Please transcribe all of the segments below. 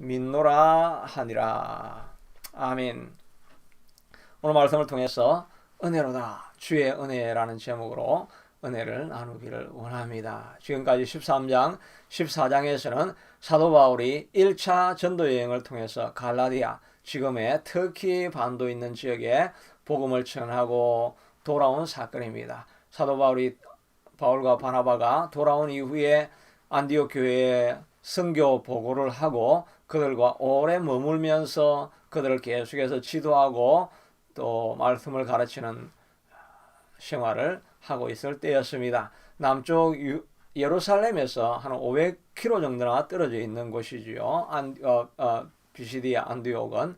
믿노라 하니라. 아멘. 오늘 말씀을 통해서 은혜로다 주의 은혜라는 제목으로 은혜를 나누기를 원합니다. 지금까지 13장 14장에서는 사도 바울이 1차 전도 여행을 통해서 갈라디아, 지금의 터키 반도 있는 지역에 복음을 전하고 돌아온 사건입니다. 사도 바울과 바나바가 돌아온 이후에 안디옥 교회에 선교 보고를 하고 그들과 오래 머물면서 그들을 계속해서 지도하고 또 말씀을 가르치는 생활을 하고 있을 때였습니다. 남쪽 예루살렘에서 한 500km 정도나 떨어져 있는 곳이지요. 비시디아 안디옥은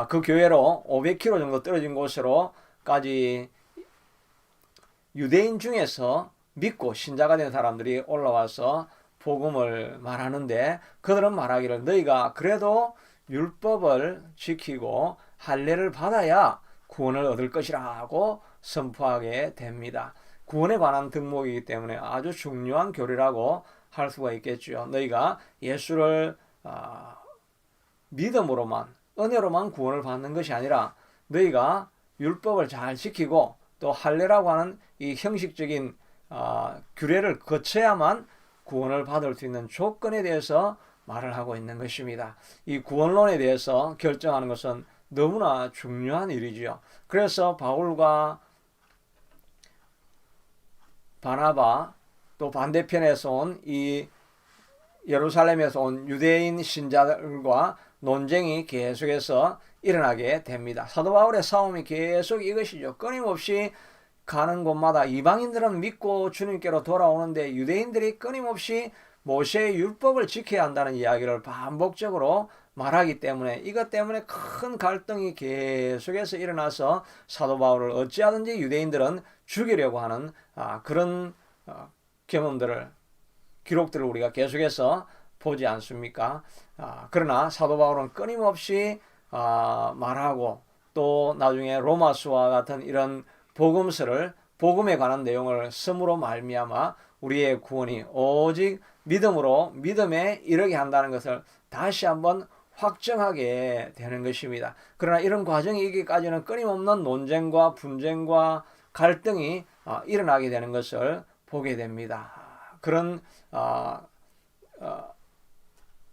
그 교회로 500km 정도 떨어진 곳으로까지 유대인 중에서 믿고 신자가 된 사람들이 올라와서 복음을 말하는데, 그들은 말하기를 너희가 그래도 율법을 지키고 할례를 받아야 구원을 얻을 것이라고 선포하게 됩니다. 구원에 관한 덕목이기 때문에 아주 중요한 교리라고 할 수가 있겠죠. 너희가 예수를 믿음으로만, 은혜로만 구원을 받는 것이 아니라 너희가 율법을 잘 지키고 또 할례라고 하는 이 형식적인 규례를 거쳐야만 구원을 받을 수 있는 조건에 대해서 말을 하고 있는 것입니다. 이 구원론에 대해서 결정하는 것은 너무나 중요한 일이지요. 그래서 바울과 바나바, 또 반대편에서 온 이 예루살렘에서 온 유대인 신자들과 논쟁이 계속해서 일어나게 됩니다. 사도 바울의 싸움이 계속 이것이죠. 끊임없이 가는 곳마다 이방인들은 믿고 주님께로 돌아오는데 유대인들이 끊임없이 모세의 율법을 지켜야 한다는 이야기를 반복적으로 말하기 때문에, 이것 때문에 큰 갈등이 계속해서 일어나서 사도 바울을 어찌하든지 유대인들은 죽이려고 하는 그런 기록들을 우리가 계속해서 보지 않습니까? 그러나 사도 바울은 끊임없이 말하고 또 나중에 로마서와 같은 이런 복음서를, 복음에 관한 내용을 쓰므로 말미암아 우리의 구원이 오직 믿음으로 믿음에 이르게 한다는 것을 다시 한번 확정하게 되는 것입니다. 그러나 이런 과정이 이기까지는 끊임없는 논쟁과 분쟁과 갈등이 일어나게 되는 것을 보게 됩니다. 그런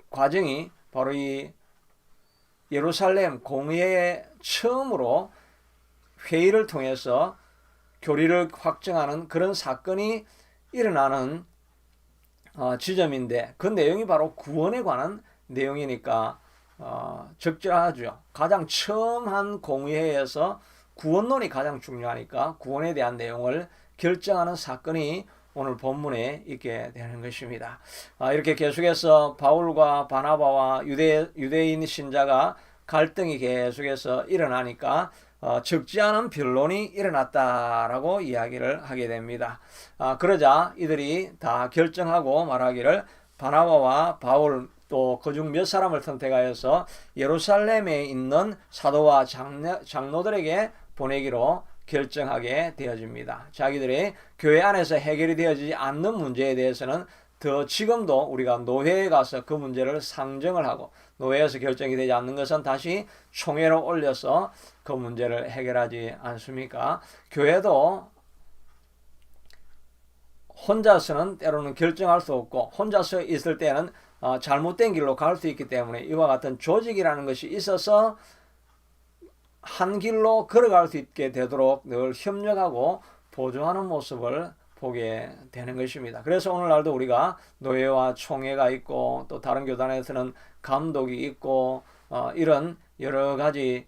과정이 바로 이 예루살렘 공회에 처음으로 회의를 통해서 교리를 확정하는 그런 사건이 일어나는 지점인데, 그 내용이 바로 구원에 관한 내용이니까 적절하죠. 가장 처음 한 공회에서 구원론이 가장 중요하니까 구원에 대한 내용을 결정하는 사건이 오늘 본문에 있게 되는 것입니다. 이렇게 계속해서 바울과 바나바와 유대인 신자가 갈등이 계속해서 일어나니까 적지 않은 변론이 일어났다라고 이야기를 하게 됩니다. 그러자 이들이 다 결정하고 말하기를 바나바와 바울 또 그중 몇 사람을 선택하여서 예루살렘에 있는 사도와 장로들에게 보내기로 결정하게 되어집니다. 자기들이 교회 안에서 해결이 되어지지 않는 문제에 대해서는 더 지금도 우리가 노회에 가서 그 문제를 상정을 하고, 노회에서 결정이 되지 않는 것은 다시 총회로 올려서 그 문제를 해결하지 않습니까? 교회도 혼자서는 때로는 결정할 수 없고, 혼자서 있을 때는 잘못된 길로 갈 수 있기 때문에 이와 같은 조직이라는 것이 있어서 한 길로 걸어갈 수 있게 되도록 늘 협력하고 보조하는 모습을 보게 되는 것입니다. 그래서 오늘날도 우리가 노예와 총회가 있고 또 다른 교단에서는 감독이 있고 이런 여러 가지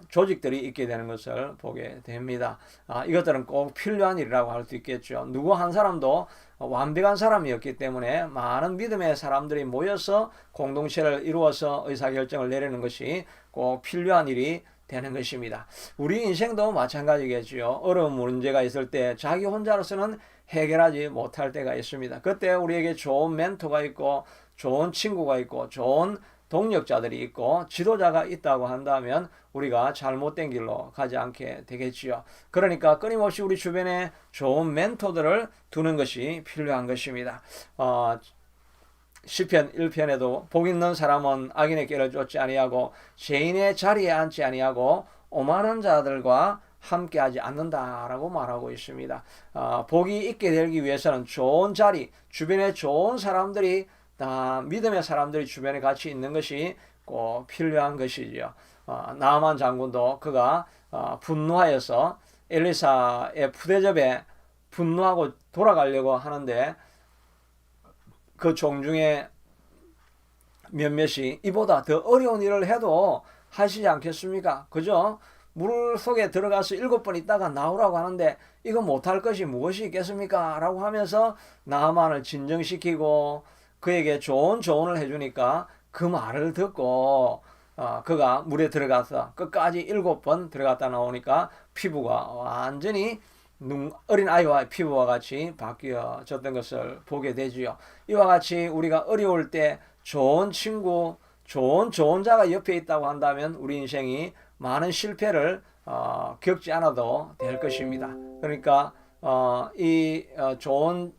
조직들이 있게 되는 것을 보게 됩니다. 이것들은 꼭 필요한 일이라고 할 수 있겠죠. 누구 한 사람도 완벽한 사람이었기 때문에 많은 믿음의 사람들이 모여서 공동체를 이루어서 의사결정을 내리는 것이 꼭 필요한 일이 되는 것입니다. 우리 인생도 마찬가지겠지요. 어려운 문제가 있을 때 자기 혼자로서는 해결하지 못할 때가 있습니다. 그때 우리에게 좋은 멘토가 있고 좋은 친구가 있고 좋은 동력자들이 있고 지도자가 있다고 한다면 우리가 잘못된 길로 가지 않게 되겠지요. 그러니까 끊임없이 우리 주변에 좋은 멘토들을 두는 것이 필요한 것입니다. 시편 1편에도 복 있는 사람은 악인의 길을 쫓지 아니하고 죄인의 자리에 앉지 아니하고 오만한 자들과 함께하지 않는다라고 말하고 있습니다. 복이 있게 되기 위해서는 좋은 자리, 주변에 좋은 사람들이 다 믿음의 사람들이 주변에 같이 있는 것이 꼭 필요한 것이지요. 나아만 장군도 그가 분노하여서 엘리사의 푸대접에 분노하고 돌아가려고 하는데 그 종중에 몇몇이 이보다 더 어려운 일을 해도 하시지 않겠습니까? 그죠? 물 속에 들어가서 7번 있다가 나오라고 하는데 이거 못할 것이 무엇이 있겠습니까? 라고 하면서 나만을 진정시키고 그에게 좋은 조언을 해주니까 그 말을 듣고 그가 물에 들어가서 끝까지 7번 들어갔다 나오니까 피부가 완전히 어린 아이와 피부와 같이 바뀌어졌던 것을 보게 되지요. 이와 같이 우리가 어려울 때 좋은 친구, 좋은 자가 옆에 있다고 한다면 우리 인생이 많은 실패를 겪지 않아도 될 것입니다. 그러니까 좋은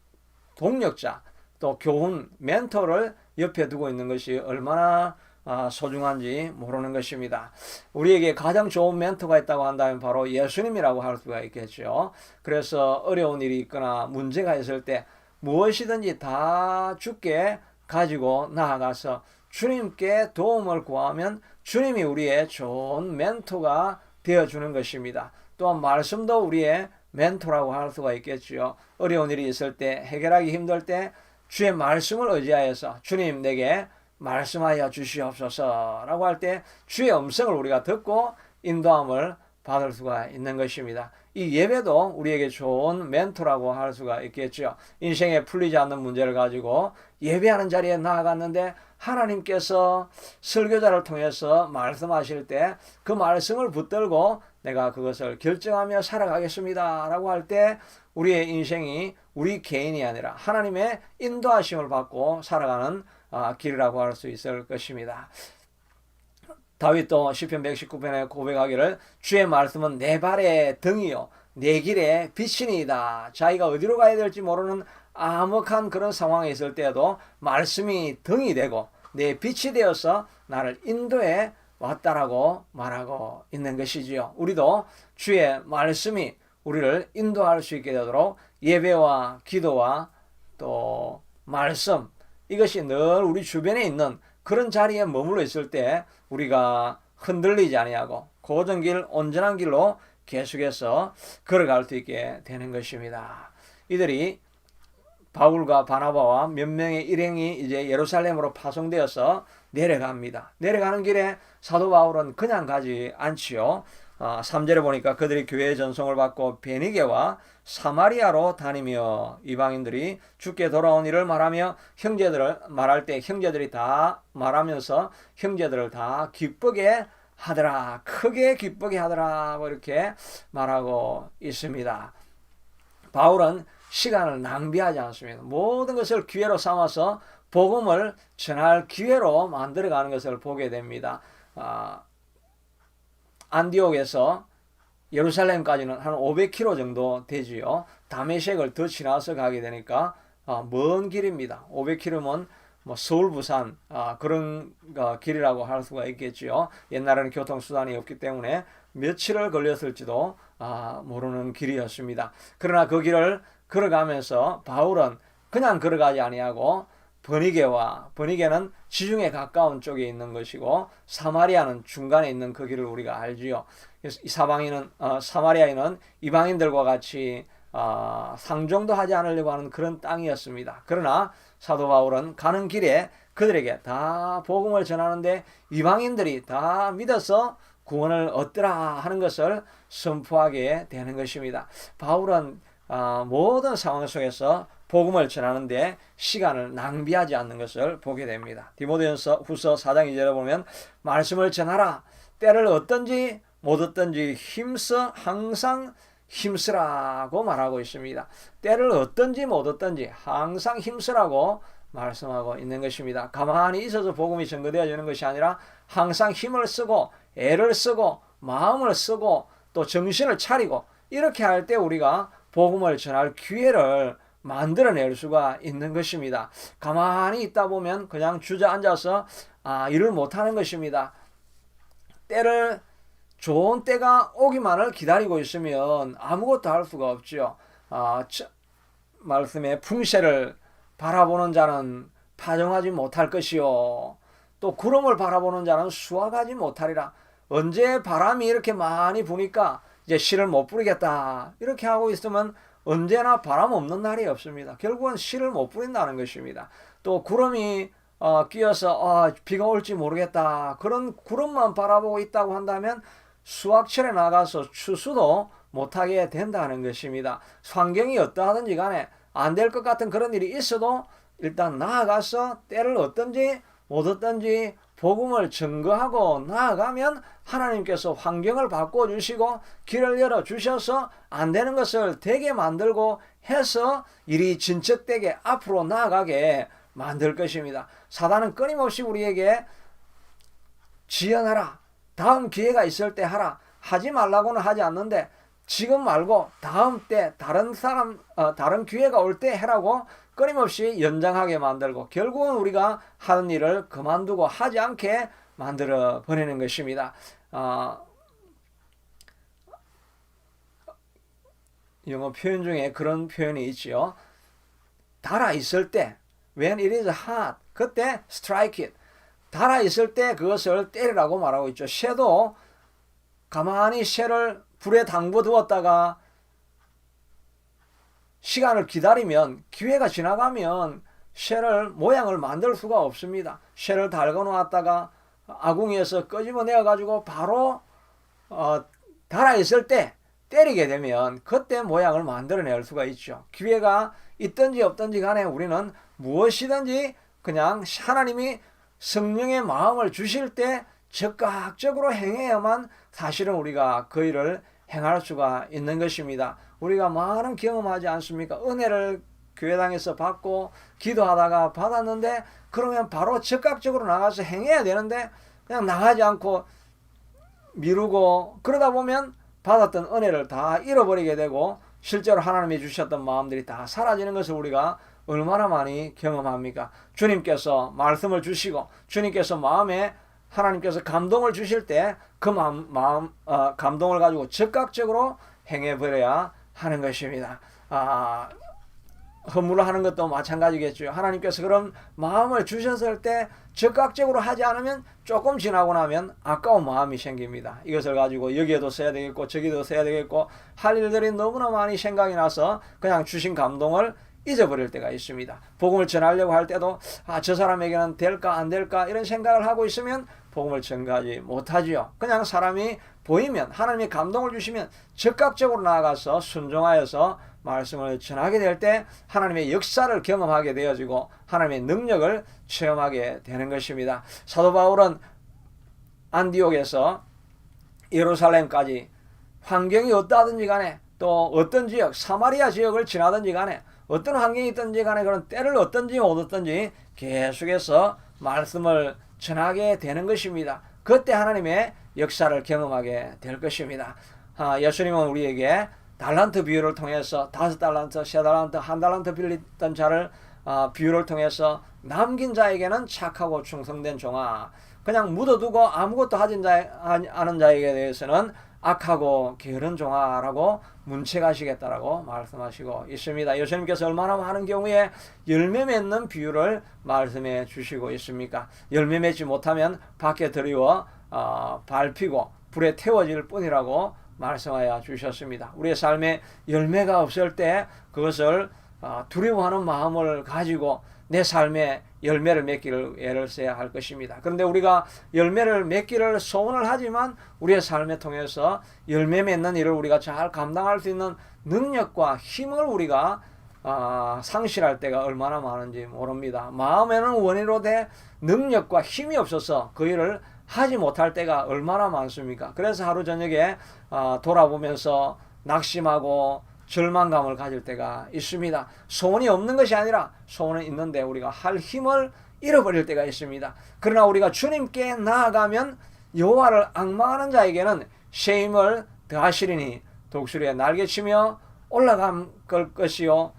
동력자 또 교훈, 멘토를 옆에 두고 있는 것이 얼마나 소중한지 모르는 것입니다. 우리에게 가장 좋은 멘토가 있다고 한다면 바로 예수님이라고 할 수가 있겠죠. 그래서 어려운 일이 있거나 문제가 있을 때 무엇이든지 다 주께 가지고 나아가서 주님께 도움을 구하면 주님이 우리의 좋은 멘토가 되어주는 것입니다. 또한 말씀도 우리의 멘토라고 할 수가 있겠죠. 어려운 일이 있을 때, 해결하기 힘들 때 주의 말씀을 의지하여서 주님 내게 말씀하여 주시옵소서 라고 할 때 주의 음성을 우리가 듣고 인도함을 받을 수가 있는 것입니다. 이 예배도 우리에게 좋은 멘토라고 할 수가 있겠죠. 인생에 풀리지 않는 문제를 가지고 예배하는 자리에 나아갔는데 하나님께서 설교자를 통해서 말씀하실 때 그 말씀을 붙들고 내가 그것을 결정하며 살아가겠습니다 라고 할 때 우리의 인생이 우리 개인이 아니라 하나님의 인도하심을 받고 살아가는 길이라고 할 수 있을 것입니다. 다윗도 시편 119편에 고백하기를 주의 말씀은 내 발의 등이요 내 길의 빛이니이다. 자기가 어디로 가야 될지 모르는 암흑한 그런 상황에 있을 때에도 말씀이 등이 되고 내 빛이 되어서 나를 인도해 왔다라고 말하고 있는 것이지요. 우리도 주의 말씀이 우리를 인도할 수 있게 되도록 예배와 기도와 또 말씀 이것이 늘 우리 주변에 있는 그런 자리에 머물러 있을 때 우리가 흔들리지 아니하고 고정길 온전한 길로 계속해서 걸어갈 수 있게 되는 것입니다. 이들이 바울과 바나바와 몇 명의 일행이 이제 예루살렘으로 파송되어서 내려갑니다. 내려가는 길에 사도 바울은 그냥 가지 않지요. 3절에 보니까 그들이 교회의 전송을 받고 베니게와 사마리아로 다니며 이방인들이 주께 돌아온 일을 말하며 형제들을 말할 때 형제들이 다 말하면서 형제들을 다 기쁘게 하더라. 크게 기쁘게 하더라. 이렇게 말하고 있습니다. 바울은 시간을 낭비하지 않습니다. 모든 것을 기회로 삼아서 복음을 전할 기회로 만들어가는 것을 보게 됩니다. 안디옥에서 예루살렘까지는 한 500km 정도 되지요. 다메섹을 더 지나서 가게 되니까 먼 길입니다. 500km면 뭐 서울 부산 그런 길이라고 할 수가 있겠지요. 옛날에는 교통수단이 없기 때문에 며칠을 걸렸을지도 모르는 길이었습니다. 그러나 그 길을 걸어가면서 바울은 그냥 걸어가지 아니하고 버니게는 지중해 가까운 쪽에 있는 것이고 사마리아는 중간에 있는 그 길을 우리가 알지요. 이 사마리아인은 이방인들과 같이 상종도 하지 않으려고 하는 그런 땅이었습니다. 그러나 사도 바울은 가는 길에 그들에게 다 복음을 전하는데 이방인들이 다 믿어서 구원을 얻더라 하는 것을 선포하게 되는 것입니다. 바울은 모든 상황 속에서 복음을 전하는데 시간을 낭비하지 않는 것을 보게 됩니다. 디모데후서 4장 2절에 보면 말씀을 전하라. 때를 얻든지 못 얻든지 힘써 항상 힘쓰라고 말하고 있습니다. 때를 얻든지 못 얻든지 항상 힘쓰라고 말씀하고 있는 것입니다. 가만히 있어서 복음이 증거되어지는 것이 아니라 항상 힘을 쓰고 애를 쓰고 마음을 쓰고 또 정신을 차리고 이렇게 할 때 우리가 복음을 전할 기회를 만들어낼 수가 있는 것입니다. 가만히 있다 보면 그냥 주저앉아서 일을 못하는 것입니다. 좋은 때가 오기만을 기다리고 있으면 아무것도 할 수가 없죠. 말씀에 풍세를 바라보는 자는 파종하지 못할 것이요 또 구름을 바라보는 자는 수확하지 못하리라. 언제 바람이 이렇게 많이 부니까 이제 씨를 못 뿌리겠다 이렇게 하고 있으면 언제나 바람 없는 날이 없습니다. 결국은 씨를 못 뿌린다는 것입니다. 또 구름이 끼어서 비가 올지 모르겠다 그런 구름만 바라보고 있다고 한다면 수확철에 나가서 추수도 못하게 된다는 것입니다. 환경이 어떠하든지 간에 안 될 것 같은 그런 일이 있어도 일단 나아가서 때를 얻든지 못 얻든지 복음을 증거하고 나아가면 하나님께서 환경을 바꿔주시고 길을 열어주셔서 안 되는 것을 되게 만들고 해서 일이 진척되게 앞으로 나아가게 만들 것입니다. 사단은 끊임없이 우리에게 지연하라, 다음 기회가 있을 때 하라, 하지 말라고는 하지 않는데 지금 말고 다음 때 다른 기회가 올 때 해라고 끊임없이 연장하게 만들고 결국은 우리가 하는 일을 그만두고 하지 않게 만들어 버리는 것입니다. 영어 표현 중에 그런 표현이 있지요. 달아 있을 때 when it is hot 그때 strike it. 달아 있을 때 그것을 때리라고 말하고 있죠. 쇠도 가만히 쇠를 불에 담궈 두었다가 시간을 기다리면 기회가 지나가면 쇠를 모양을 만들 수가 없습니다. 쇠를 달궈 놓았다가 아궁이에서 끄집어내어 가지고 바로 달아 있을 때 때리게 되면 그때 모양을 만들어낼 수가 있죠. 기회가 있든지 없든지 간에 우리는 무엇이든지 그냥 하나님이 성령의 마음을 주실 때 적극적으로 행해야만 사실은 우리가 그 일을 행할 수가 있는 것입니다. 우리가 많은 경험하지 않습니까? 은혜를 교회당에서 받고 기도하다가 받았는데 그러면 바로 적극적으로 나가서 행해야 되는데 그냥 나가지 않고 미루고 그러다 보면 받았던 은혜를 다 잃어버리게 되고 실제로 하나님이 주셨던 마음들이 다 사라지는 것을 우리가 얼마나 많이 경험합니까? 주님께서 말씀을 주시고 주님께서 마음에 하나님께서 감동을 주실 때 그 감동을 가지고 적극적으로 행해버려야 하는 것입니다. 허물을 하는 것도 마찬가지겠죠. 하나님께서 그런 마음을 주셨을 때 적극적으로 하지 않으면 조금 지나고 나면 아까운 마음이 생깁니다. 이것을 가지고 여기에도 써야 되겠고 저기도 써야 되겠고 할 일들이 너무나 많이 생각이 나서 그냥 주신 감동을 잊어버릴 때가 있습니다. 복음을 전하려고 할 때도 저 사람에게는 될까 안 될까 이런 생각을 하고 있으면 복음을 전가하지 못하지요. 그냥 사람이 보이면 하나님이 감동을 주시면 적극적으로 나아가서 순종하여서 말씀을 전하게 될 때 하나님의 역사를 경험하게 되어지고 하나님의 능력을 체험하게 되는 것입니다. 사도 바울은 안디옥에서 예루살렘까지 환경이 어떠하든지 간에 또 어떤 지역 사마리아 지역을 지나든지 간에 어떤 환경이 있든지 간에 그런 때를 얻든지 못 얻든지 계속해서 말씀을 전하게 되는 것입니다. 그때 하나님의 역사를 경험하게 될 것입니다. 예수님은 우리에게 달란트 비유를 통해서 5달란트, 3달란트, 1달란트 빌렸던 자를 비유를 통해서 남긴 자에게는 착하고 충성된 종아 그냥 묻어두고 아무것도 하지 않은 자에게 대해서는 악하고 게으른 종아라고 문책하시겠다라고 말씀하시고 있습니다. 예수님께서 얼마나 많은 경우에 열매 맺는 비유를 말씀해 주시고 있습니까? 열매 맺지 못하면 밖에 들이워 밟히고 불에 태워질 뿐이라고 말씀하여 주셨습니다. 우리의 삶에 열매가 없을 때 그것을 두려워하는 마음을 가지고 내 삶에 열매를 맺기를 애를 써야 할 것입니다. 그런데 우리가 열매를 맺기를 소원을 하지만 우리의 삶에 통해서 열매 맺는 일을 우리가 잘 감당할 수 있는 능력과 힘을 우리가 상실할 때가 얼마나 많은지 모릅니다. 마음에는 원이로되 능력과 힘이 없어서 그 일을 하지 못할 때가 얼마나 많습니까? 그래서 하루 저녁에 돌아보면서 낙심하고 절망감을 가질 때가 있습니다. 소원이 없는 것이 아니라 소원은 있는데 우리가 할 힘을 잃어버릴 때가 있습니다. 그러나 우리가 주님께 나아가면 여호와를 앙망하는 자에게는 새 힘을 더하시리니 독수리에 날개치며 올라갈 것이요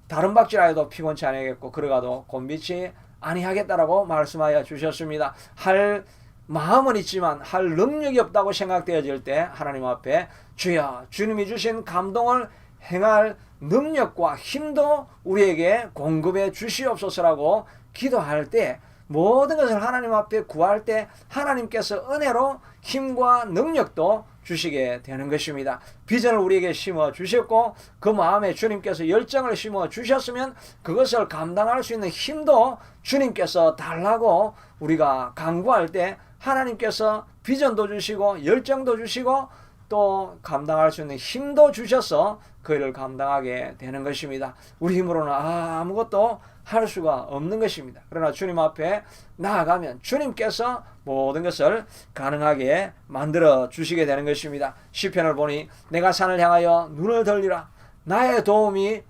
다른 박질하여도 피곤치 아니하겠고 걸어가도 곤비치 아니하겠다라고 말씀하여 주셨습니다. 할 마음은 있지만 할 능력이 없다고 생각되어질 때 하나님 앞에 주여 주님이 주신 감동을 행할 능력과 힘도 우리에게 공급해 주시옵소서라고 기도할 때 모든 것을 하나님 앞에 구할 때 하나님께서 은혜로 힘과 능력도 주시게 되는 것입니다. 비전을 우리에게 심어 주셨고 그 마음에 주님께서 열정을 심어 주셨으면 그것을 감당할 수 있는 힘도 주님께서 달라고 우리가 간구할 때 하나님께서 비전도 주시고 열정도 주시고 또 감당할 수 있는 힘도 주셔서 그 일을 감당하게 되는 것입니다. 우리 힘으로는 아무것도 할 수가 없는 것입니다. 그러나 주님 앞에 나아가면 주님께서 모든 것을 가능하게 만들어 주시게 되는 것입니다. 시편을 보니 내가 산을 향하여 눈을 들리라 나의 도움이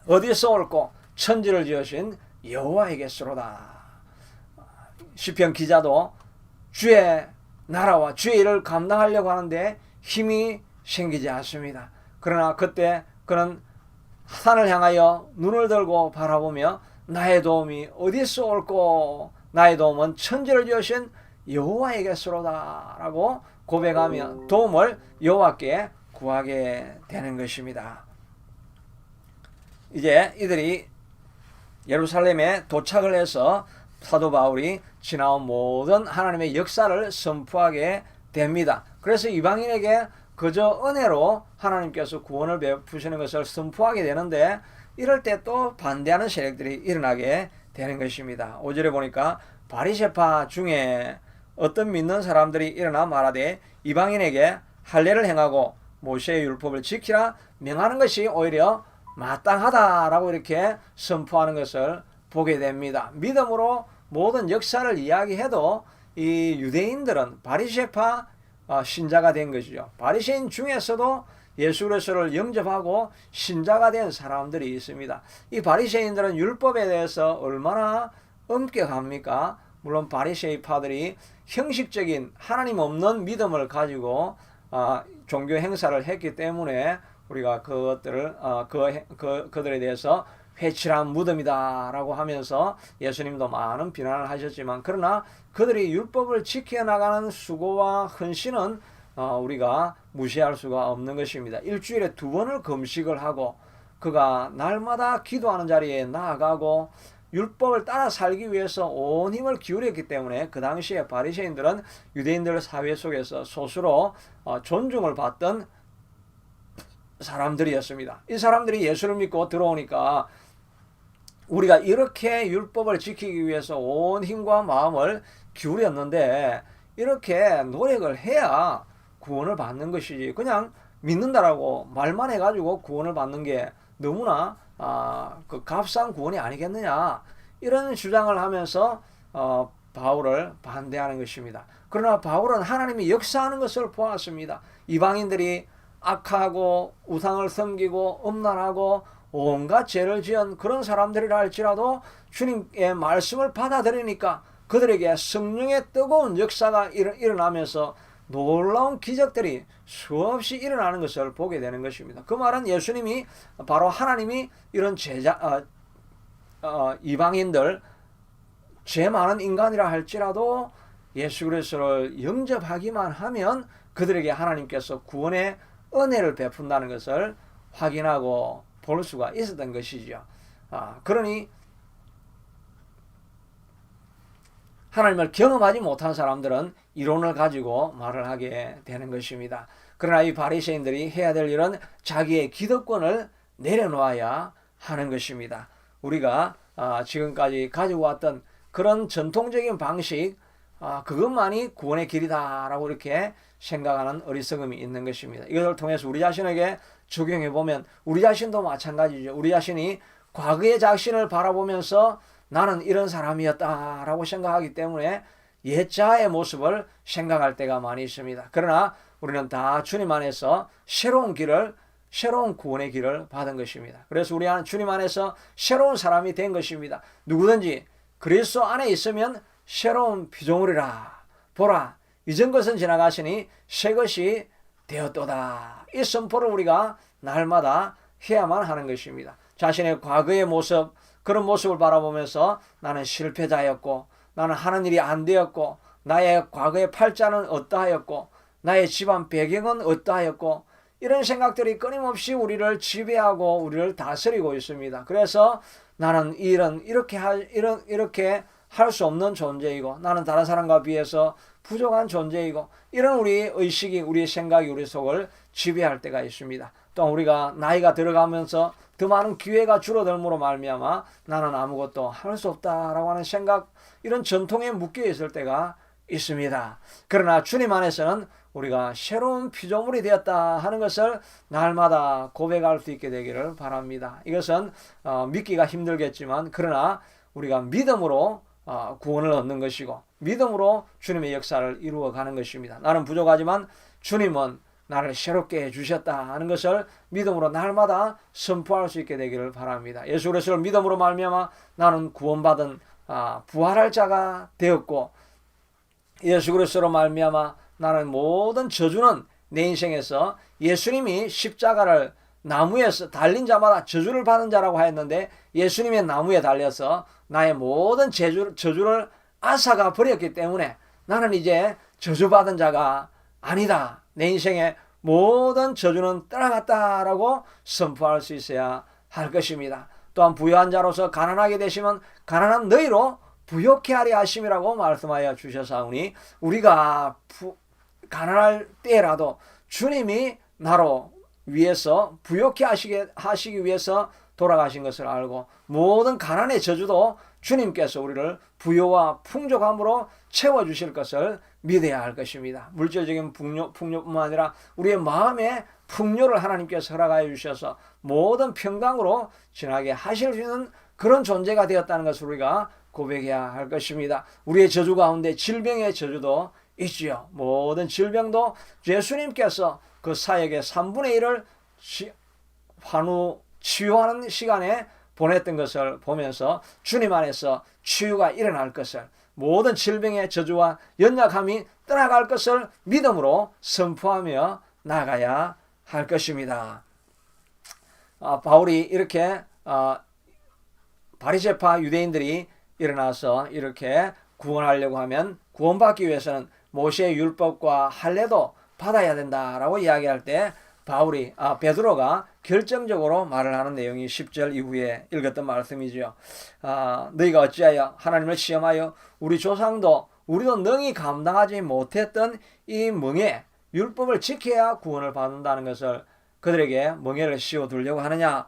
어디서 올꼬 천지를 지으신 여호와에게서로다. 시편 기자도 주의 나라와 주의 일을 감당하려고 하는데 힘이 생기지 않습니다. 그러나 그때 그는 산을 향하여 눈을 들고 바라보며 나의 도움이 어디서 올꼬 나의 도움은 천지를 지으신 여호와에게서로다 라고 고백하며 도움을 여호와께 구하게 되는 것입니다. 이제 이들이 예루살렘에 도착을 해서 사도 바울이 지나온 모든 하나님의 역사를 선포하게 됩니다. 그래서 이방인에게 그저 은혜로 하나님께서 구원을 베푸시는 것을 선포하게 되는데 이럴 때 또 반대하는 세력들이 일어나게 되는 것입니다. 5절에 보니까 바리새파 중에 어떤 믿는 사람들이 일어나 말하되 이방인에게 할례를 행하고 모세의 율법을 지키라 명하는 것이 오히려 마땅하다라고 이렇게 선포하는 것을 보게 됩니다. 믿음으로 모든 역사를 이야기해도 이 유대인들은 바리새파 신자가 된 것이죠. 바리새인 중에서도 예수 그리스도를 영접하고 신자가 된 사람들이 있습니다. 이 바리새인들은 율법에 대해서 얼마나 엄격합니까? 물론 바리새파들이 형식적인 하나님 없는 믿음을 가지고 종교 행사를 했기 때문에 우리가 그것들을 그들에 대해서 회칠한 무덤이다라고 하면서 예수님도 많은 비난을 하셨지만 그러나 그들이 율법을 지켜나가는 수고와 헌신은 우리가 무시할 수가 없는 것입니다. 일주일에 2번을 금식을 하고 그가 날마다 기도하는 자리에 나아가고 율법을 따라 살기 위해서 온 힘을 기울였기 때문에 그 당시에 바리새인들은 유대인들 사회 속에서 소수로 존중을 받던 사람들이었습니다. 이 사람들이 예수를 믿고 들어오니까 우리가 이렇게 율법을 지키기 위해서 온 힘과 마음을 기울였는데 이렇게 노력을 해야 구원을 받는 것이지 그냥 믿는다라고 말만 해가지고 구원을 받는 게 너무나 그 값싼 구원이 아니겠느냐 이런 주장을 하면서 바울을 반대하는 것입니다. 그러나 바울은 하나님이 역사하는 것을 보았습니다. 이방인들이 악하고 우상을 섬기고 음란하고 온갖 죄를 지은 그런 사람들이라 할지라도 주님의 말씀을 받아들이니까 그들에게 성령의 뜨거운 역사가 일어나면서 놀라운 기적들이 수없이 일어나는 것을 보게 되는 것입니다. 그 말은 예수님이 바로 하나님이 이런 이방인들 죄 많은 인간이라 할지라도 예수 그리스도를 영접하기만 하면 그들에게 하나님께서 구원의 은혜를 베푼다는 것을 확인하고 볼 수가 있었던 것이죠. 그러니 하나님을 경험하지 못한 사람들은 이론을 가지고 말을 하게 되는 것입니다. 그러나 이 바리새인들이 해야 될 일은 자기의 기득권을 내려놓아야 하는 것입니다. 우리가 지금까지 가지고 왔던 그런 전통적인 방식 그것만이 구원의 길이다라고 이렇게 생각하는 어리석음이 있는 것입니다. 이것을 통해서 우리 자신에게 적용해 보면 우리 자신도 마찬가지죠. 우리 자신이 과거의 자신을 바라보면서 나는 이런 사람이었다라고 생각하기 때문에 옛자의 모습을 생각할 때가 많이 있습니다. 그러나 우리는 다 주님 안에서 새로운 길을 새로운 구원의 길을 받은 것입니다. 그래서 우리 주님 안에서 새로운 사람이 된 것입니다. 누구든지 그리스도 안에 있으면 새로운 피조물이라. 보라, 이전 것은 지나가시니 새 것이 되었도다. 이 선포를 우리가 날마다 해야만 하는 것입니다. 자신의 과거의 모습, 그런 모습을 바라보면서 나는 실패자였고, 나는 하는 일이 안 되었고, 나의 과거의 팔자는 어떠하였고, 나의 집안 배경은 어떠하였고, 이런 생각들이 끊임없이 우리를 지배하고 우리를 다스리고 있습니다. 그래서 나는 이렇게 할 수 없는 존재이고, 나는 다른 사람과 비해서 부족한 존재이고, 이런 우리의 의식이, 우리의 생각이 우리 속을 지배할 때가 있습니다. 또 우리가 나이가 들어가면서 더 많은 기회가 줄어들므로 말미암아 나는 아무것도 할 수 없다라고 하는 생각, 이런 전통에 묶여 있을 때가 있습니다. 그러나 주님 안에서는 우리가 새로운 피조물이 되었다 하는 것을 날마다 고백할 수 있게 되기를 바랍니다. 이것은 믿기가 힘들겠지만, 그러나 우리가 믿음으로 구원을 얻는 것이고, 믿음으로 주님의 역사를 이루어가는 것입니다. 나는 부족하지만 주님은 나를 새롭게 해주셨다 하는 것을 믿음으로 날마다 선포할 수 있게 되기를 바랍니다. 예수 그리스도를 믿음으로 말미암아 나는 구원받은 부활할 자가 되었고, 예수 그리스도로 말미암아 나는 모든 저주는 내 인생에서, 예수님이 십자가를 나무에서 달린 자마다 저주를 받은 자라고 하였는데, 예수님의 나무에 달려서 나의 모든 저주를 앗아가 버렸기 때문에 나는 이제 저주받은 자가 아니다. 내 인생의 모든 저주는 떠나갔다라고 선포할 수 있어야 할 것입니다. 또한 부유한 자로서 가난하게 되시면 가난한 너희로 부욕해 하려 하심이라고 말씀하여 주셨사오니, 우리가 가난할 때라도 주님이 나로 위해서 부욕해 하시기 위해서 돌아가신 것을 알고, 모든 가난의 저주도 주님께서 우리를 부요와 풍족함으로 채워주실 것을 믿어야 할 것입니다. 물질적인 풍요뿐만 아니라 우리의 마음의 풍요를 하나님께서 허락하여 주셔서 모든 평강으로 지나게 하실 수 있는 그런 존재가 되었다는 것을 우리가 고백해야 할 것입니다. 우리의 저주 가운데 질병의 저주도 있지요. 모든 질병도 예수님께서 그 사역의 3분의 1을 치유하는 시간에 보냈던 것을 보면서 주님 안에서 치유가 일어날 것을, 모든 질병의 저주와 연약함이 떠나갈 것을 믿음으로 선포하며 나가야 할 것입니다. 바울이 이렇게 바리새파 유대인들이 일어나서 이렇게 구원하려고 하면, 구원받기 위해서는 모세의 율법과 할례도 받아야 된다라고 이야기할 때 베드로가 결정적으로 말을 하는 내용이 10절 이후에 읽었던 말씀이죠. 너희가 어찌하여 하나님을 시험하여 우리도 능히 감당하지 못했던 이 멍에 율법을 지켜야 구원을 받는다는 것을 그들에게 멍에를 씌워두려고 하느냐.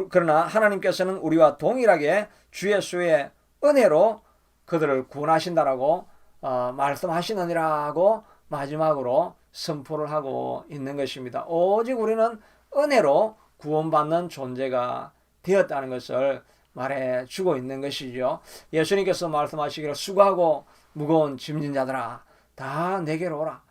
그러나 하나님께서는 우리와 동일하게 주 예수의 은혜로 그들을 구원하신다라고 말씀하시느니라고 마지막으로 선포를 하고 있는 것입니다. 오직 우리는 은혜로 구원받는 존재가 되었다는 것을 말해주고 있는 것이죠. 예수님께서 말씀하시기를 수고하고 무거운 짐진 자들아 다 내게로 오라.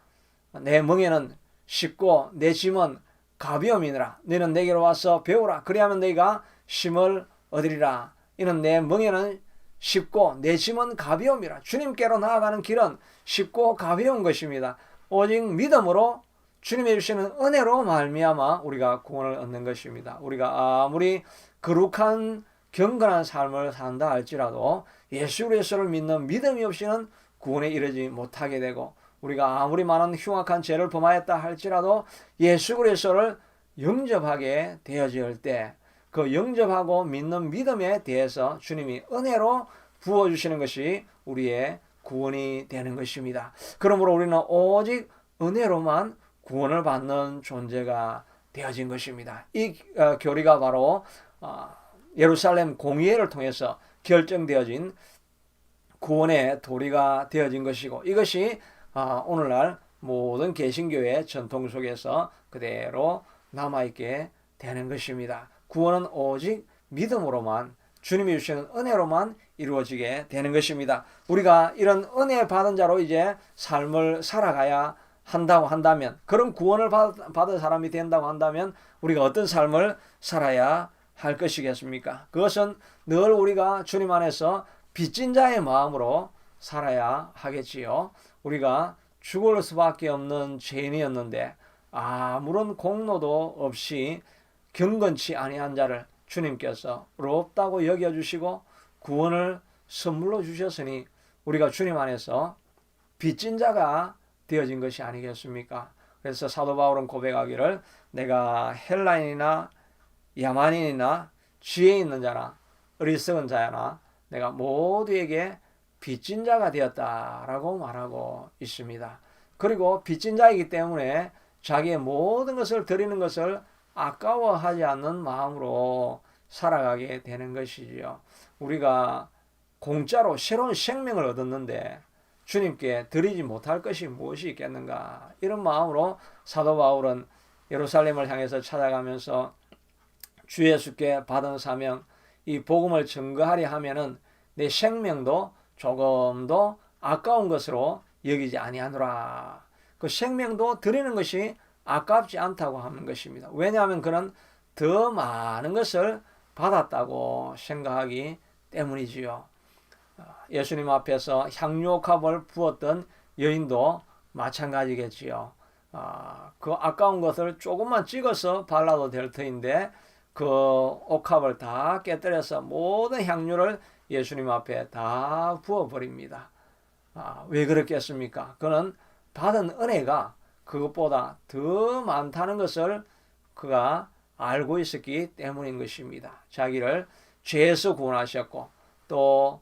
내 멍에는 쉽고 내 짐은 가벼움이니라. 너는 내게로 와서 배우라. 그리하면 너희가 쉼을 얻으리라. 이는 내 멍에는 쉽고 내 짐은 가벼움이라. 주님께로 나아가는 길은 쉽고 가벼운 것입니다. 오직 믿음으로 주님이 주시는 은혜로 말미암아 우리가 구원을 얻는 것입니다. 우리가 아무리 거룩한 경건한 삶을 산다 할지라도 예수 그리스도를 믿는 믿음이 없이는 구원에 이르지 못하게 되고, 우리가 아무리 많은 흉악한 죄를 범하였다 할지라도 예수 그리스도를 영접하게 되어질 때 그 영접하고 믿는 믿음에 대해서 주님이 은혜로 부어주시는 것이 우리의 구원이 되는 것입니다. 그러므로 우리는 오직 은혜로만 구원을 받는 존재가 되어진 것입니다. 이 교리가 바로 예루살렘 공의회를 통해서 결정되어진 구원의 도리가 되어진 것이고, 이것이 오늘날 모든 개신교의 전통 속에서 그대로 남아있게 되는 것입니다. 구원은 오직 믿음으로만, 주님이 주시는 은혜로만 이루어지게 되는 것입니다. 우리가 이런 은혜 받은 자로 이제 삶을 살아가야 한다고 한다면, 그런 구원을 받은 사람이 된다고 한다면 우리가 어떤 삶을 살아야 할 것이겠습니까? 그것은 늘 우리가 주님 안에서 빚진 자의 마음으로 살아야 하겠지요. 우리가 죽을 수밖에 없는 죄인이었는데 아무런 공로도 없이 경건치 아니한 자를 주님께서 의롭다고 여겨주시고 구원을 선물로 주셨으니 우리가 주님 안에서 빚진 자가 되어진 것이 아니겠습니까? 그래서 사도 바울은 고백하기를 내가 헬라인이나 야만인이나 지혜 있는 자나 어리석은 자나 내가 모두에게 빚진 자가 되었다라고 말하고 있습니다. 그리고 빚진 자이기 때문에 자기의 모든 것을 드리는 것을 아까워하지 않는 마음으로 살아가게 되는 것이지요. 우리가 공짜로 새로운 생명을 얻었는데 주님께 드리지 못할 것이 무엇이 있겠는가? 이런 마음으로 사도 바울은 예루살렘을 향해서 찾아가면서 주 예수께 받은 사명, 이 복음을 증거하려 하면은 내 생명도 조금도 아까운 것으로 여기지 아니하노라. 그 생명도 드리는 것이 아깝지 않다고 하는 것입니다. 왜냐하면 그는 더 많은 것을 받았다고 생각하기 때문이지요. 예수님 앞에서 향유옥합을 부었던 여인도 마찬가지겠지요. 그 아까운 것을 조금만 찍어서 발라도 될 터인데 그 옥합을 다 깨뜨려서 모든 향유를 예수님 앞에 다 부어버립니다. 왜 그렇겠습니까? 그는 받은 은혜가 그것보다 더 많다는 것을 그가 알고 있었기 때문인 것입니다. 자기를 죄에서 구원하셨고 또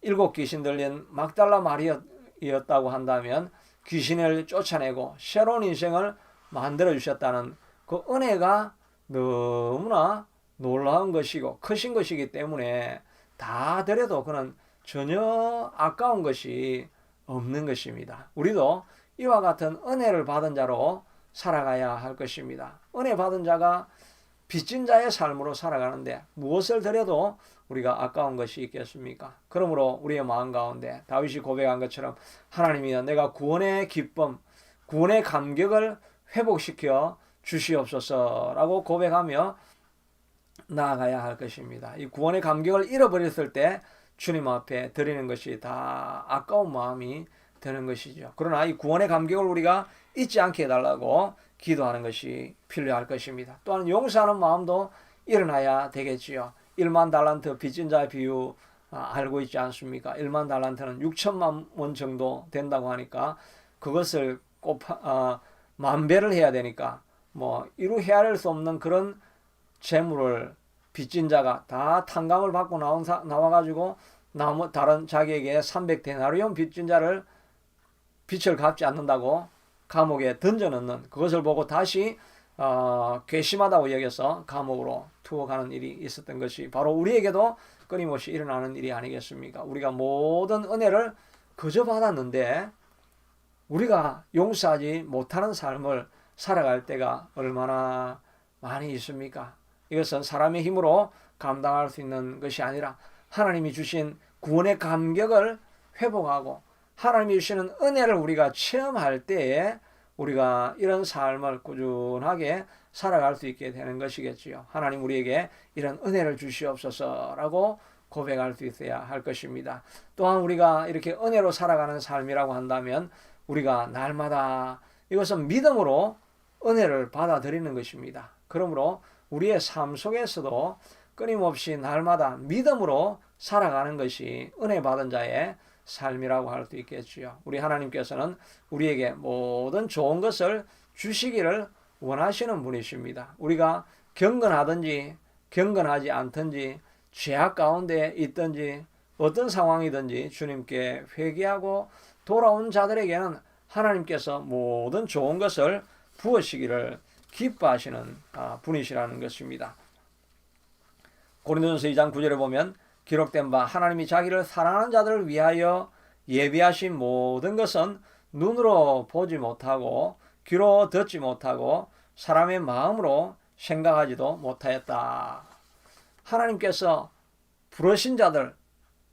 7 귀신 들린 막달라 마리아였다고 한다면 귀신을 쫓아내고 새로운 인생을 만들어 주셨다는 그 은혜가 너무나 놀라운 것이고 크신 것이기 때문에 다 드려도 그는 전혀 아까운 것이 없는 것입니다. 우리도 이와 같은 은혜를 받은 자로 살아가야 할 것입니다. 은혜 받은 자가 빚진 자의 삶으로 살아가는데 무엇을 드려도 우리가 아까운 것이 있겠습니까? 그러므로 우리의 마음 가운데 다윗이 고백한 것처럼 하나님이여 내가 구원의 기쁨, 구원의 감격을 회복시켜 주시옵소서라고 고백하며 나아가야 할 것입니다. 이 구원의 감격을 잃어버렸을 때 주님 앞에 드리는 것이 다 아까운 마음이 되는 것이죠. 그러나 이 구원의 감격을 우리가 잊지 않게 해달라고 기도하는 것이 필요할 것입니다. 또한 용서하는 마음도 일어나야 되겠지요. 1만 달란트 빚진 자의 비유 알고 있지 않습니까? 1만 달란트는 6천만 원 정도 된다고 하니까 그것을 만 배를 해야 되니까 뭐 이루 헤아릴 수 없는 그런 재물을 빚진 자가 다 탕감을 받고 나와가지고 다른 자기에게 300데나리온 빚진 자를 빚을 갚지 않는다고 감옥에 던져넣는 그것을 보고 다시 괘씸하다고 여겨서 감옥으로 투어가는 일이 있었던 것이 바로 우리에게도 끊임없이 일어나는 일이 아니겠습니까? 우리가 모든 은혜를 그저 받았는데 우리가 용서하지 못하는 삶을 살아갈 때가 얼마나 많이 있습니까? 이것은 사람의 힘으로 감당할 수 있는 것이 아니라 하나님이 주신 구원의 감격을 회복하고 하나님이 주시는 은혜를 우리가 체험할 때에 우리가 이런 삶을 꾸준하게 살아갈 수 있게 되는 것이겠지요. 하나님 우리에게 이런 은혜를 주시옵소서라고 고백할 수 있어야 할 것입니다. 또한 우리가 이렇게 은혜로 살아가는 삶이라고 한다면 우리가 날마다 이것은 믿음으로 은혜를 받아들이는 것입니다. 그러므로 우리의 삶 속에서도 끊임없이 날마다 믿음으로 살아가는 것이 은혜 받은 자의 삶이라고 할 수 있겠지요. 우리 하나님께서는 우리에게 모든 좋은 것을 주시기를 원하시는 분이십니다. 우리가 경건하든지 경건하지 않든지 죄악 가운데 있든지 어떤 상황이든지 주님께 회개하고 돌아온 자들에게는 하나님께서 모든 좋은 것을 부으시기를 기뻐하시는 분이시라는 것입니다. 고린도전서 2장 9절에 보면 기록된 바 하나님이 자기를 사랑하는 자들을 위하여 예비하신 모든 것은 눈으로 보지 못하고 귀로 듣지 못하고 사람의 마음으로 생각하지도 못하였다. 하나님께서 부르신 자들,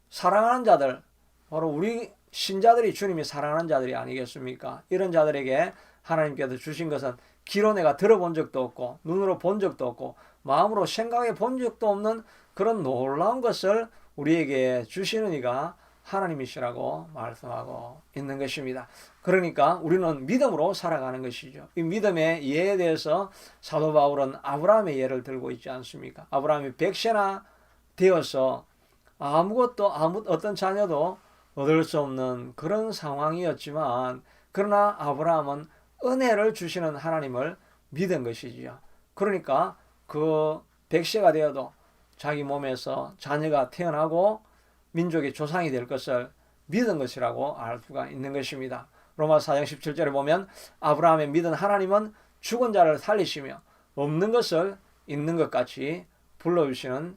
사랑하는 자들, 바로 우리 신자들이 주님이 사랑하는 자들이 아니겠습니까? 이런 자들에게 하나님께서 주신 것은 귀로 내가 들어본 적도 없고 눈으로 본 적도 없고 마음으로 생각해 본 적도 없는 그런 놀라운 것을 우리에게 주시는 이가 하나님이시라고 말씀하고 있는 것입니다. 그러니까 우리는 믿음으로 살아가는 것이죠. 이 믿음의 예에 대해서 사도 바울은 아브라함의 예를 들고 있지 않습니까? 아브라함이 100세나 되어서 어떤 자녀도 얻을 수 없는 그런 상황이었지만 그러나 아브라함은 은혜를 주시는 하나님을 믿은 것이지요. 그러니까 그 100세가 되어도 자기 몸에서 자녀가 태어나고 민족의 조상이 될 것을 믿은 것이라고 알 수가 있는 것입니다. 로마서 4장 17절에 보면 아브라함의 믿은 하나님은 죽은 자를 살리시며 없는 것을 있는 것 같이 불러주시는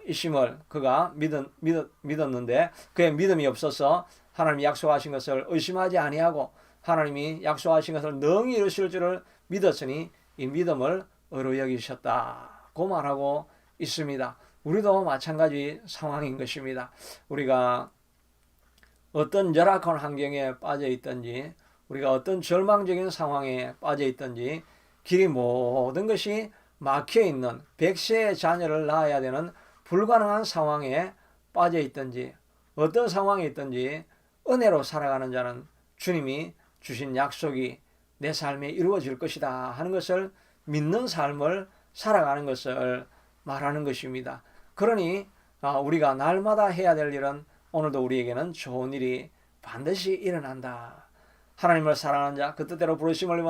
이심을 그가 믿었는데 그의 믿음이 없어서 하나님이 약속하신 것을 의심하지 아니하고 하나님이 약속하신 것을 능히 이루실 줄을 믿었으니 이 믿음을 의로 여기셨다고 말하고 있습니다. 우리도 마찬가지 상황인 것입니다. 우리가 어떤 열악한 환경에 빠져 있든지 우리가 어떤 절망적인 상황에 빠져 있든지 길이 모든 것이 막혀 있는 100세의 자녀를 낳아야 되는 불가능한 상황에 빠져 있든지 어떤 상황에 있든지 은혜로 살아가는 자는 주님이 주신 약속이 내 삶에 이루어질 것이다 하는 것을 믿는 삶을 살아가는 것을 말하는 것입니다. 그러니 우리가 날마다 해야 될 일은 오늘도 우리에게는 좋은 일이 반드시 일어난다. 하나님을 사랑하는 자, 그 뜻대로 부르심을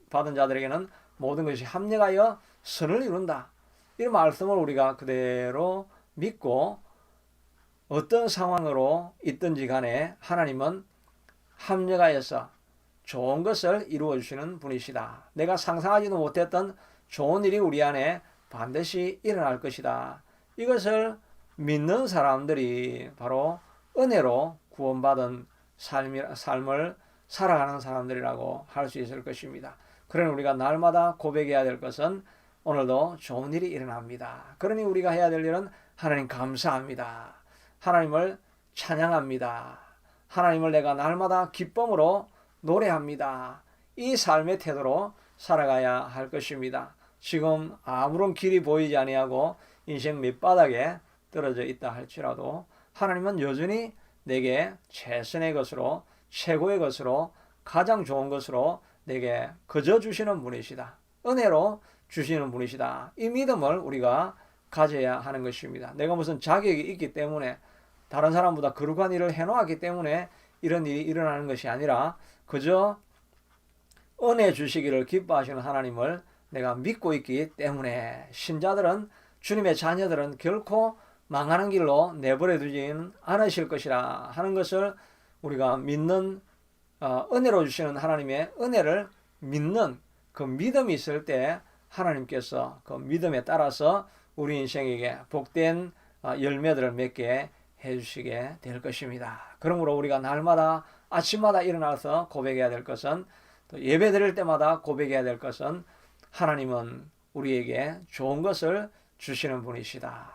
받은 자들에게는 모든 것이 합력하여 선을 이룬다. 이 말씀을 우리가 그대로 믿고 어떤 상황으로 있든지 간에 하나님은 합력하여서 좋은 것을 이루어 주시는 분이시다. 내가 상상하지도 못했던 좋은 일이 우리 안에 반드시 일어날 것이다. 이것을 믿는 사람들이 바로 은혜로 구원받은 삶을 살아가는 사람들이라고 할 수 있을 것입니다. 그러니 우리가 날마다 고백해야 될 것은 오늘도 좋은 일이 일어납니다. 그러니 우리가 해야 될 일은 하나님 감사합니다. 하나님을 찬양합니다. 하나님을 내가 날마다 기쁨으로 노래합니다. 이 삶의 태도로 살아가야 할 것입니다. 지금 아무런 길이 보이지 아니하고 인생 밑바닥에 떨어져 있다 할지라도 하나님은 여전히 내게 최선의 것으로 최고의 것으로 가장 좋은 것으로 내게 거저 주시는 분이시다. 은혜로 주시는 분이시다. 이 믿음을 우리가 가져야 하는 것입니다. 내가 무슨 자격이 있기 때문에 다른 사람보다 거룩한 일을 해놓았기 때문에 이런 일이 일어나는 것이 아니라 그저 은혜 주시기를 기뻐하시는 하나님을 내가 믿고 있기 때문에 신자들은 주님의 자녀들은 결코 망하는 길로 내버려 두지는 않으실 것이라 하는 것을 우리가 믿는 은혜로 주시는 하나님의 은혜를 믿는 그 믿음이 있을 때 하나님께서 그 믿음에 따라서 우리 인생에게 복된 열매들을 맺게 해주시게 될 것입니다. 그러므로 우리가 날마다 아침마다 일어나서 고백해야 될 것은 또 예배 드릴 때마다 고백해야 될 것은 하나님은 우리에게 좋은 것을 주시는 분이시다.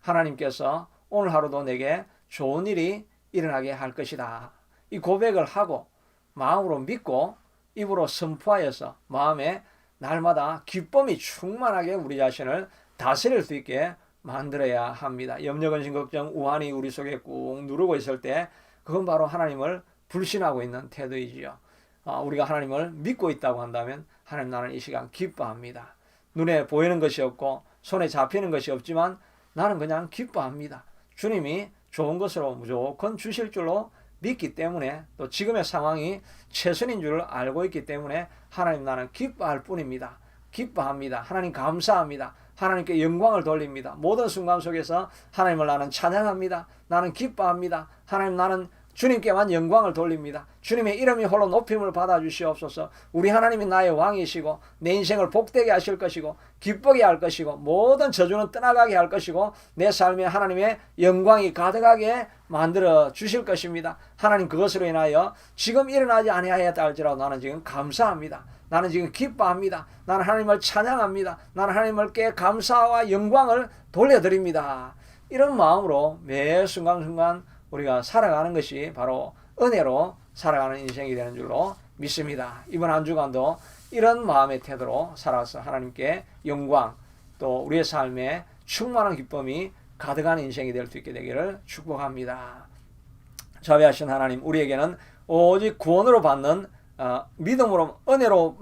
하나님께서 오늘 하루도 내게 좋은 일이 일어나게 할 것이다. 이 고백을 하고 마음으로 믿고 입으로 선포하여서 마음에 날마다 기쁨이 충만하게 우리 자신을 다스릴 수 있게 만들어야 합니다. 염려, 근심, 걱정, 우환이 우리 속에 꾹 누르고 있을 때 그건 바로 하나님을 불신하고 있는 태도이지요. 우리가 하나님을 믿고 있다고 한다면 하나님 나는 이 시간 기뻐합니다. 눈에 보이는 것이 없고 손에 잡히는 것이 없지만 나는 그냥 기뻐합니다. 주님이 좋은 것으로 무조건 주실 줄로 믿기 때문에 또 지금의 상황이 최선인 줄 알고 있기 때문에 하나님 나는 기뻐할 뿐입니다. 기뻐합니다. 하나님 감사합니다. 하나님께 영광을 돌립니다. 모든 순간 속에서 하나님을 나는 찬양합니다. 나는 기뻐합니다. 하나님 나는 주님께만 영광을 돌립니다. 주님의 이름이 홀로 높임을 받아 주시옵소서. 우리 하나님이 나의 왕이시고 내 인생을 복되게 하실 것이고 기쁘게 할 것이고 모든 저주는 떠나가게 할 것이고 내 삶에 하나님의 영광이 가득하게 만들어 주실 것입니다. 하나님 그것으로 인하여 지금 일어나지 아니하였다 할지라도 나는 지금 감사합니다. 나는 지금 기뻐합니다. 나는 하나님을 찬양합니다. 나는 하나님께 감사와 영광을 돌려드립니다. 이런 마음으로 매 순간순간 우리가 살아가는 것이 바로 은혜로 살아가는 인생이 되는 줄로 믿습니다. 이번 한 주간도 이런 마음의 태도로 살아서 하나님께 영광 또 우리의 삶에 충만한 기쁨이 가득한 인생이 될 수 있게 되기를 축복합니다. 자비하신 하나님, 우리에게는 오직 구원으로 받는 믿음으로 은혜로